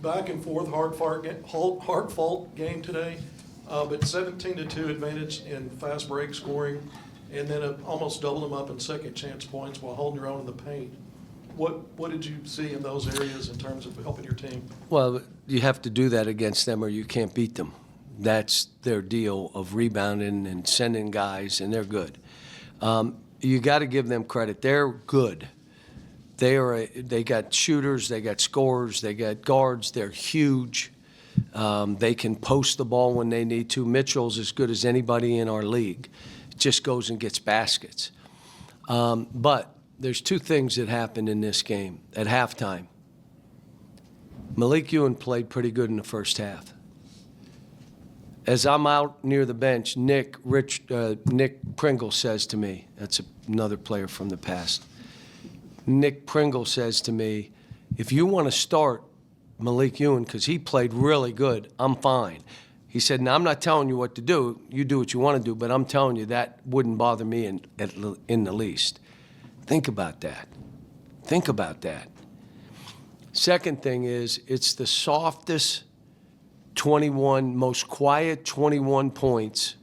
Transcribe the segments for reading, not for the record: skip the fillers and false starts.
back and forth, hard-fought game today, but 17-2 advantage in fast break scoring, and then almost doubled them up in second chance points while holding your own in the paint. What did you see in those areas in terms of helping your team? Well, you have to do that against them or you can't beat them. That's their deal of rebounding and sending guys, and they're good. You got to give them credit. They're good. They got shooters, they got scorers, they got guards. They're huge. They can post the ball when they need to. Mitchell's as good as anybody in our league. Just goes and gets baskets. But there's two things that happened in this game at halftime. Malik Ewing played pretty good in the first half. As I'm out near the bench, Nick Pringle says to me, that's another player from the past. Nick Pringle says to me, if you want to start Malik Ewing, because he played really good, I'm fine. He said, now, I'm not telling you what to do. You do what you want to do, but I'm telling you that wouldn't bother me in the least. Think about that. Think about that. Second thing is, it's the softest 21, most quiet 21 points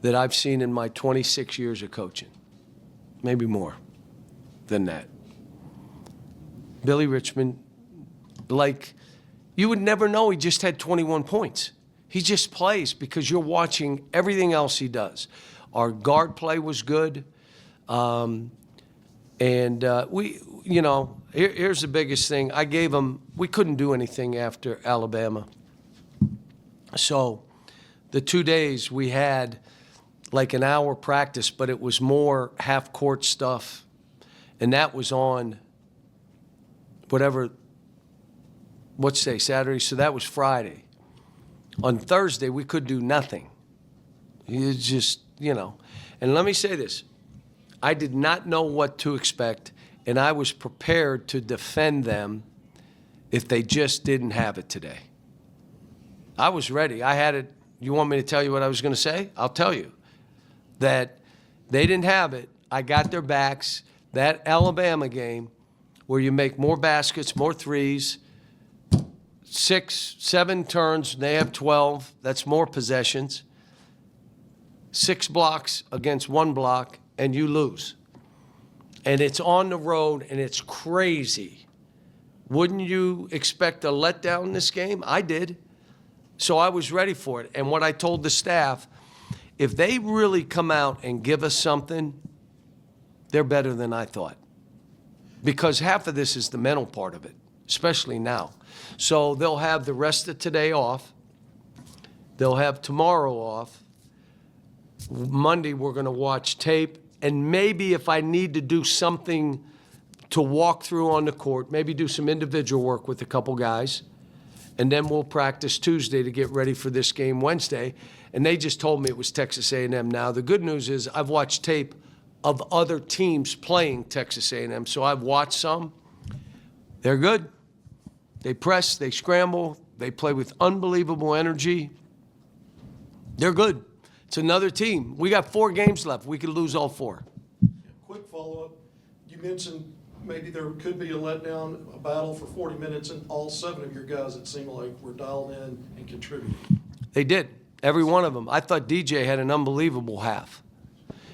that I've seen in my 26 years of coaching. Maybe more than that. Billy Richmond, like, you would never know he just had 21 points. He just plays because you're watching everything else he does. Our guard play was good. Here's the biggest thing. I gave him, we couldn't do anything after Alabama. So the 2 days we had like an hour practice, but it was more half-court stuff. And that was on what's today, Saturday? So that was Friday. On Thursday, we could do nothing. It's just, And let me say this. I did not know what to expect, and I was prepared to defend them if they just didn't have it today. I was ready. I had it. You want me to tell you what I was going to say? I'll tell you. That they didn't have it. I got their backs. That Alabama game where you make more baskets, more threes, 6, 7 turns, they have 12. That's more possessions. 6 blocks against 1 block, and you lose. And it's on the road, and it's crazy. Wouldn't you expect a letdown in this game? I did. So I was ready for it. And what I told the staff, if they really come out and give us something, they're better than I thought. Because half of this is the mental part of it, especially now. So they'll have the rest of today off. They'll have tomorrow off. Monday, we're going to watch tape. And maybe if I need to do something to walk through on the court, maybe do some individual work with a couple guys. And then we'll practice Tuesday to get ready for this game Wednesday. And they just told me it was Texas A&M. Now, the good news is I've watched tape of other teams playing Texas A&M, so I've watched some. They're good. They press, they scramble, they play with unbelievable energy. They're good. It's another team. We got 4 games left. We could lose all 4. Quick follow-up. You mentioned maybe there could be a letdown, a battle for 40 minutes, and all 7 of your guys, it seemed like, were dialed in and contributing. They did. Every one of them. I thought DJ had an unbelievable half.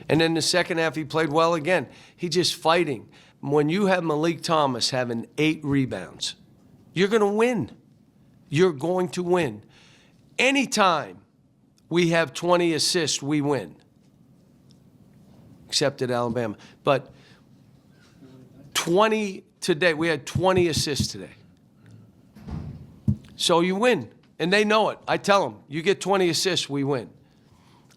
And then the second half, he played well again. He just fighting. When you have Malik Thomas having 8 rebounds, you're going to win. You're going to win. Anytime we have 20 assists, we win. Except at Alabama. But 20 today, we had 20 assists today. So you win. And they know it. I tell them, you get 20 assists, we win.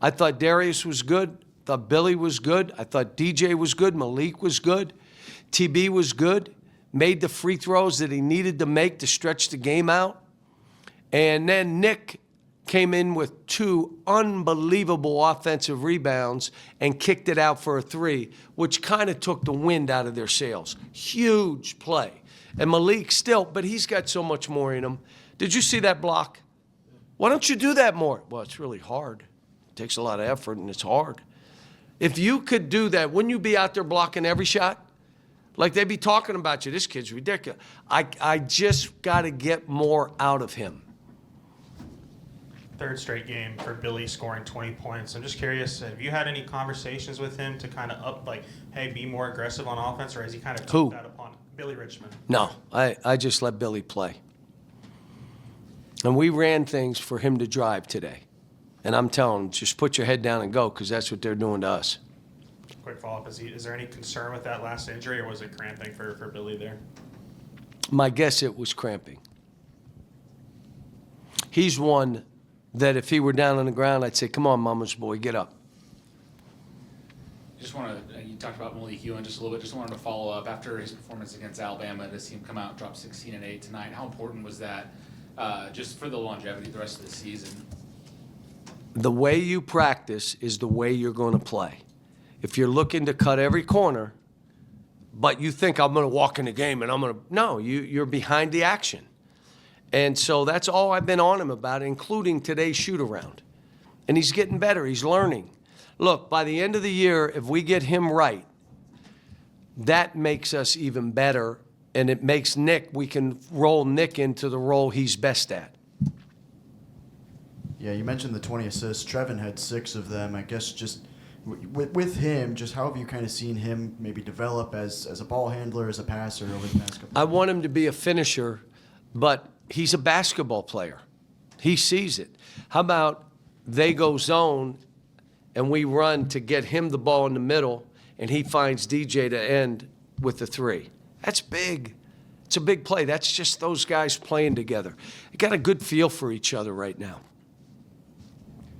I thought Darius was good. I thought Billy was good. I thought DJ was good. Malik was good. TB was good. Made the free throws that he needed to make to stretch the game out. And then Nick came in with 2 unbelievable offensive rebounds and kicked it out for a 3, which kind of took the wind out of their sails. Huge play. And Malik still, but he's got so much more in him. Did you see that block? Why don't you do that more? Well, it's really hard. It takes a lot of effort, and it's hard. If you could do that, wouldn't you be out there blocking every shot? Like they be talking about you. This kid's ridiculous. I just got to get more out of him. Third straight game for Billy scoring 20 points. I'm just curious, have you had any conversations with him to kind of up, like, hey, be more aggressive on offense, or has he kind of Who? took that upon Billy Richmond? No, I just let Billy play. And we ran things for him to drive today. And I'm telling him, just put your head down and go, because that's what they're doing to us. Quick follow-up, is there any concern with that last injury, or was it cramping for Billy there? My guess it was cramping. He's one that if he were down on the ground, I'd say, come on, mama's boy, get up. Just want to, you talked about Malik Ewan just a little bit. Just wanted to follow up after his performance against Alabama to see him come out and drop 16 and 8 tonight. How important was that just for the longevity of the rest of the season? The way you practice is the way you're going to play. If you're looking to cut every corner, but you think I'm going to walk in the game and I'm going to, no, you're behind the action. And so that's all I've been on him about, including today's shoot-around. And he's getting better. He's learning. Look, by the end of the year, if we get him right, that makes us even better, and it makes Nick, we can roll Nick into the role he's best at. Yeah, you mentioned the 20 assists. Trevin had 6 of them. I guess just with him, just how have you kind of seen him maybe develop as a ball handler, as a passer over the past couple I of years? want him to be a finisher, but he's a basketball player. He sees it. How about they go zone and we run to get him the ball in the middle and he finds DJ to end with the 3? That's big. It's a big play. That's just those guys playing together. They got a good feel for each other right now.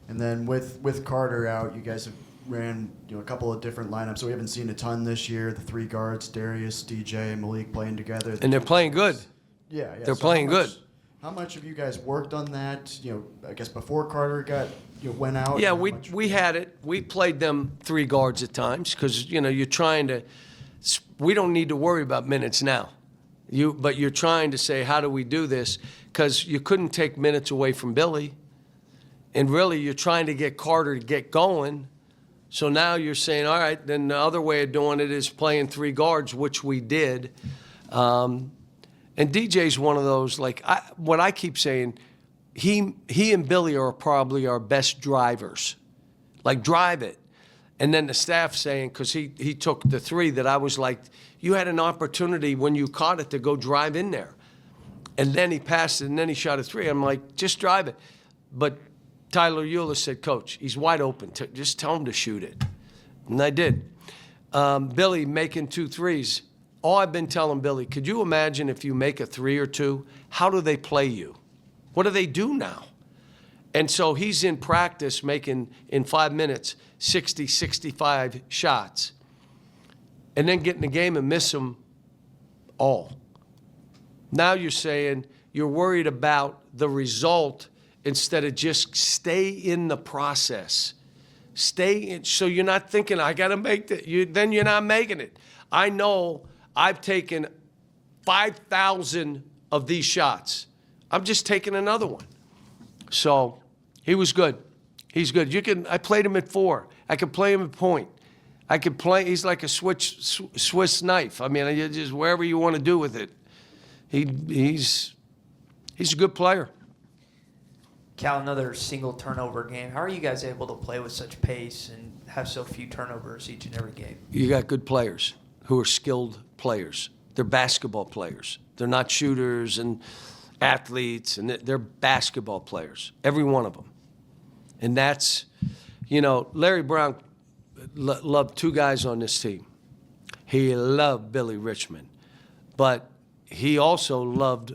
And then with Carter out, you guys have ran a couple of different lineups. So we haven't seen a ton this year. The 3 guards, Darius, DJ, and Malik playing together. And they're playing good. Yeah. They're So playing good. How much have you guys worked on that? I guess before Carter went out. Yeah, How we much- had it. We played them 3 guards at times because, you're trying to – we don't need to worry about minutes now. But you're trying to say, how do we do this? Because you couldn't take minutes away from Billy. And really, you're trying to get Carter to get going. So now you're saying, all right, then the other way of doing it is playing 3 guards, which we did. And DJ's one of those, what I keep saying, he and Billy are probably our best drivers. Like, drive it. And then the staff saying, because he took the 3 that I was like, you had an opportunity when you caught it to go drive in there. And then he passed it, and then he shot a 3. I'm like, just drive it. But Tyler Euler said, Coach, he's wide open. Just tell him to shoot it. And I did. Billy making 2 threes. All I've been telling Billy, could you imagine if you make a 3 or 2, how do they play you? What do they do now? And so he's in practice making, in 5 minutes, 60, 65 shots. And then get in the game and miss them all. Now you're saying you're worried about the result instead of just stay in the process. Stay in, so you're not thinking, I got to make that. Then you're not making it. I know I've taken 5,000 of these shots. I'm just taking another one. So he was good. He's good. I played him at 4. I could play him at point. I could play, he's like a Swiss knife. I mean, you just wherever you want to do with it. He's a good player. Cal, another single turnover game. How are you guys able to play with such pace and have so few turnovers each and every game? You got good players who are skilled players. They're basketball players. They're not shooters and athletes, and they're basketball players, every one of them. And that's, Larry Brown loved 2 guys on this team. He loved Billy Richmond, but he also loved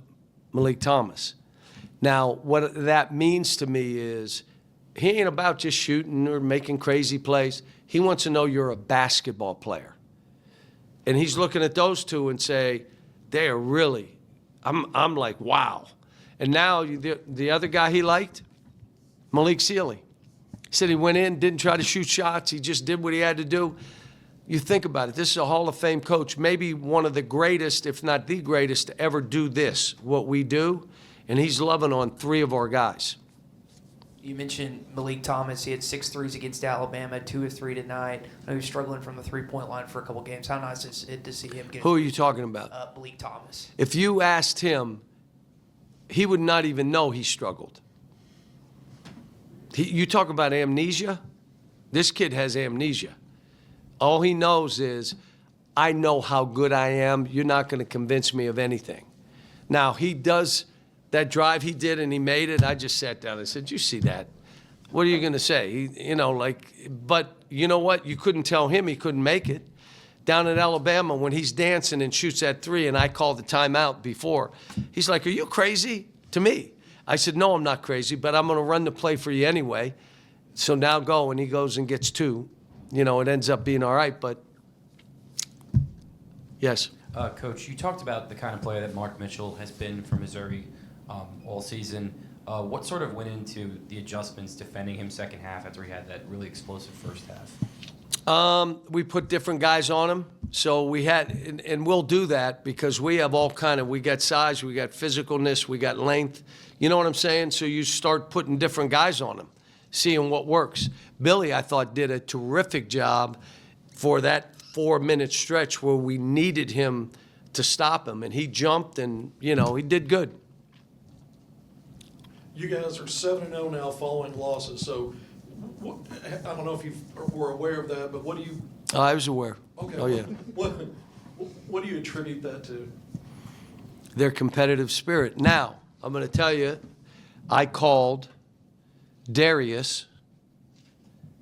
Malik Thomas. Now, what that means to me is he ain't about just shooting or making crazy plays. He wants to know you're a basketball player. And he's looking at those 2 and say, they are really, I'm like, wow. And now the other guy he liked, Malik Sealy. He said he went in, didn't try to shoot shots. He just did what he had to do. You think about it. This is a Hall of Fame coach, maybe one of the greatest, if not the greatest, to ever do this, what we do. And he's loving on 3 of our guys. You mentioned Malik Thomas. He had 6 threes against Alabama, 2 of 3 tonight. I know he was struggling from the three-point line for a couple games. How nice is it to see him get Who are you talking about? Malik Thomas? If you asked him, he would not even know he struggled. You talk about amnesia? This kid has amnesia. All he knows is, I know how good I am. You're not going to convince me of anything. Now, he does that drive he did and he made it. I just sat down and said, you see that? What are you going to say? But you know what? You couldn't tell him he couldn't make it. Down in Alabama, when he's dancing and shoots that 3, and I called the timeout before, he's like, are you crazy? To me. I said, no, I'm not crazy, but I'm going to run the play for you anyway. So now go, and he goes and gets 2. It ends up being all right, but yes. Coach, you talked about the kind of player that Mark Mitchell has been for Missouri all season. What sort of went into the adjustments defending him second half after he had that really explosive first half? We put different guys on him. So we had, and we'll do that because we have all we got size, we got physicalness, we got length. You know what I'm saying? So you start putting different guys on him, seeing what works. Billy, I thought, did a terrific job for that 4-minute stretch where we needed him to stop him. And he jumped and, he did good. You guys are 7-0 now following losses, so I don't know if you were aware of that, but what do you? I was aware. Okay. Oh, yeah. What do you attribute that to? Their competitive spirit. Now, I'm going to tell you, I called Darius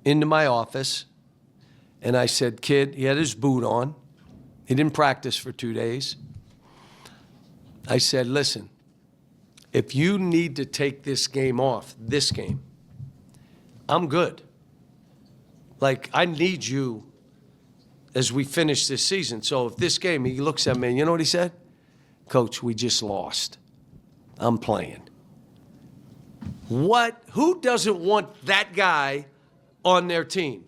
into my office, and I said, kid, he had his boot on. He didn't practice for 2 days. I said, listen, if you need to take this game off, this game, I'm good. I need you as we finish this season. So if this game, he looks at me, and you know what he said? Coach, we just lost. I'm playing. What? Who doesn't want that guy on their team?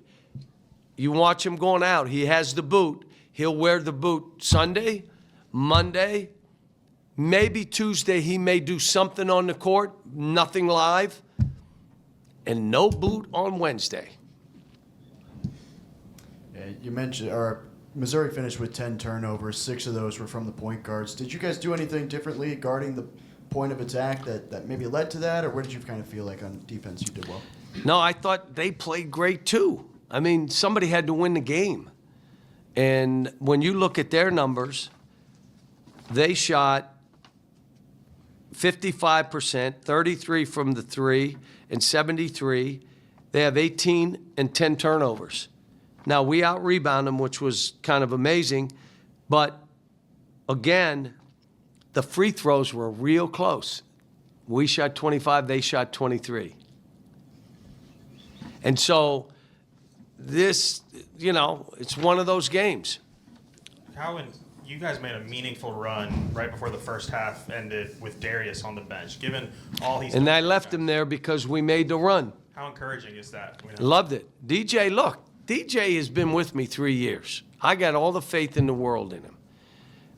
You watch him going out. He has the boot. He'll wear the boot Sunday, Monday, maybe Tuesday. He may do something on the court, nothing live, and no boot on Wednesday. Yeah, you mentioned, Missouri finished with 10 turnovers. 6 of those were from the point guards. Did you guys do anything differently guarding the point of attack that maybe led to that, or what did you kind of feel like on defense you did well? No, I thought they played great too. I mean, somebody had to win the game. And when you look at their numbers, they shot 55%, 33 from the 3, and 73. They have 18 and 10 turnovers. Now, we out-rebound them, which was kind of amazing. But, again, the free throws were real close. We shot 25, they shot 23. And so this, it's one of those games. You guys made a meaningful run right before the first half ended with Darius on the bench, given all he's And done I for left you him there because we made the run. How encouraging is that? Loved it. DJ has been with me 3 years. I got all the faith in the world in him.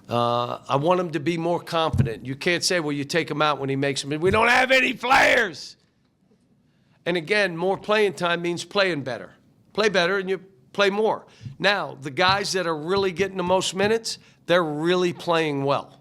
I want him to be more confident. You can't say, well, you take him out when he makes them. We don't have any players. And again, more playing time means playing better. Play better and you play more. Now, the guys that are really getting the most minutes, they're really playing well.